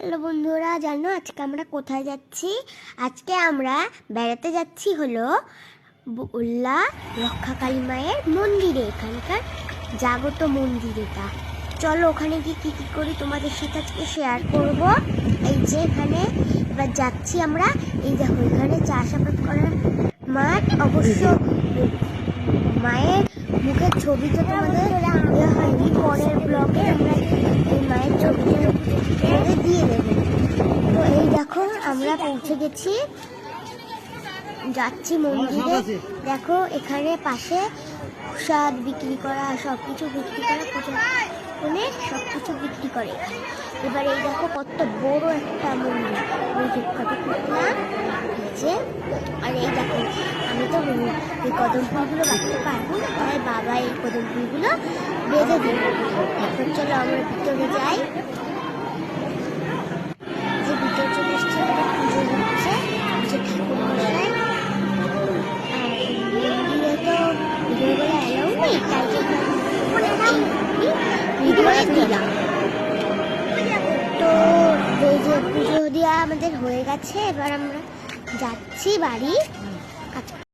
Hello বন্ধুরা, জানো আজকে আমরা কোথায় যাচ্ছি? আজকে আমরা বেড়াতে যাচ্ছি হলো উল্লা রক্ষাকালী মায়ের মন্দিরে, এখানকার জাগত মন্দির এটা। চলো ওখানে গিয়ে কী কী করি তোমাদের সাথে আজকে শেয়ার করব। এই যে এখানে এবার যাচ্ছি আমরা, এই দেখো এখানে চাষাবাদ করার মাঠ। অবশ্য মায়ের মুখের ছবি তো তোমাদের দেওয়া হয়নি, পরের ব্লগে আমরা এই মায়ের ছবিটা দিয়ে দেবো। তো এই দেখো আমরা পৌঁছে গেছি, যাচ্ছি মন্দিরে। দেখো এখানে পাশে প্রসাদ বিক্রি করা, সব কিছু বিক্রি করা, পুজো অনেক সব কিছু বিক্রি করে। এবার এই দেখো কত বড় একটা মন্দির, ওই যে ফটো তুললাম যে। আর এই দেখো আমি তো এই কদম ফুলগুলো বাঁধতে পারবো না, তাই বাবা এই কদম ফুলগুলো বেঁধে দেবে। এখন চলো আমরা ভিতরে যাই। যে ভিতরে চলে এসছে, পুজো হচ্ছে, যে ঠাকুর মশাই। মন্দিরে তো ভিডিও করে অ্যালাউ নেই, তাই জন্য ভিডিওই দিলাম। তো এই যে পুজো দেওয়া আমাদের হয়ে গেছে, এবার আমরা যাচ্ছি বাড়ি।